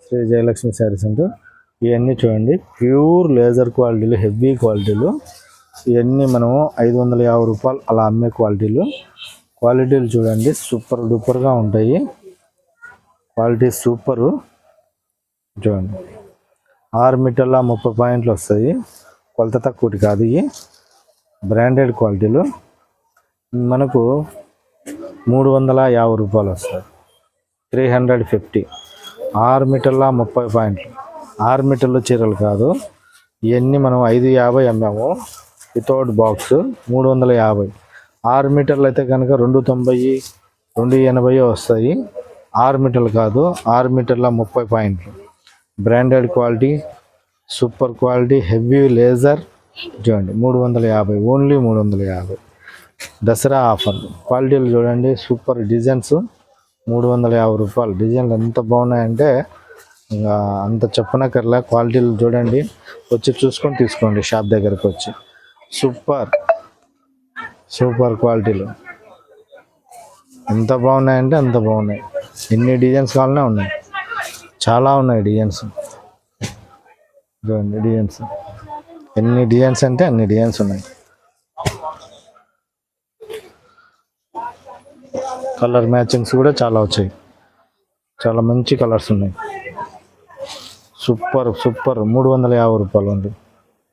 శ్రీ జయలక్ష్మి శారీస్ అంటూ ఇవన్నీ చూడండి, ప్యూర్ లేజర్ క్వాలిటీలు, హెవీ క్వాలిటీలు. ఇవన్నీ మనము 550 రూపాయలు అలా అమ్మే క్వాలిటీలు. క్వాలిటీలు చూడండి, సూపర్ డూపర్గా ఉంటాయి. Quality super. చూడండి 6 మీటర్ల 30 పాయింట్లు వస్తాయి. కొలత తక్కువటి కాదు, ఇవి బ్రాండెడ్ క్వాలిటీలు. మనకు 350 రూపాయలు వస్తాయి. 350. 6 మీటర్ల 30 పాయింట్లు. 6 మీటర్ల చీరలు కాదు, ఇవన్నీ మనం 550 అమ్మాము వితౌట్ బాక్స్. 350. 6 మీటర్లు అయితే కనుక 290, 280 వస్తాయి. 6 మీటర్లు కాదు, 6 మీటర్ల 30 పాయింట్లు. Branded quality, super quality, heavy laser. చూడండి 350, ఓన్లీ 350. దసరా ఆఫర్. క్వాలిటీలు చూడండి, సూపర్ డిజైన్స్. 350 రూపాయలు. డిజైన్లు ఎంత బాగున్నాయంటే ఇంకా అంత చెప్పనక్కర్లే. క్వాలిటీలు చూడండి, వచ్చి చూసుకొని తీసుకోండి షాప్ దగ్గరకు వచ్చి. సూపర్ సూపర్ క్వాలిటీలు ఎంత బాగున్నాయంటే అంత బాగున్నాయి. ఎన్ని డిజైన్స్ కావాలనే ఉన్నాయి, చాలా ఉన్నాయి డిజైన్స్. చూడండి డిజైన్స్, ఎన్ని డిజైన్స్ అంటే అన్ని డిజైన్స్ ఉన్నాయి. కలర్ మ్యాచింగ్స్ కూడా చాలా వచ్చాయి, చాలా మంచి కలర్స్ ఉన్నాయి. Super super. 350 రూపాయలు ఉంది.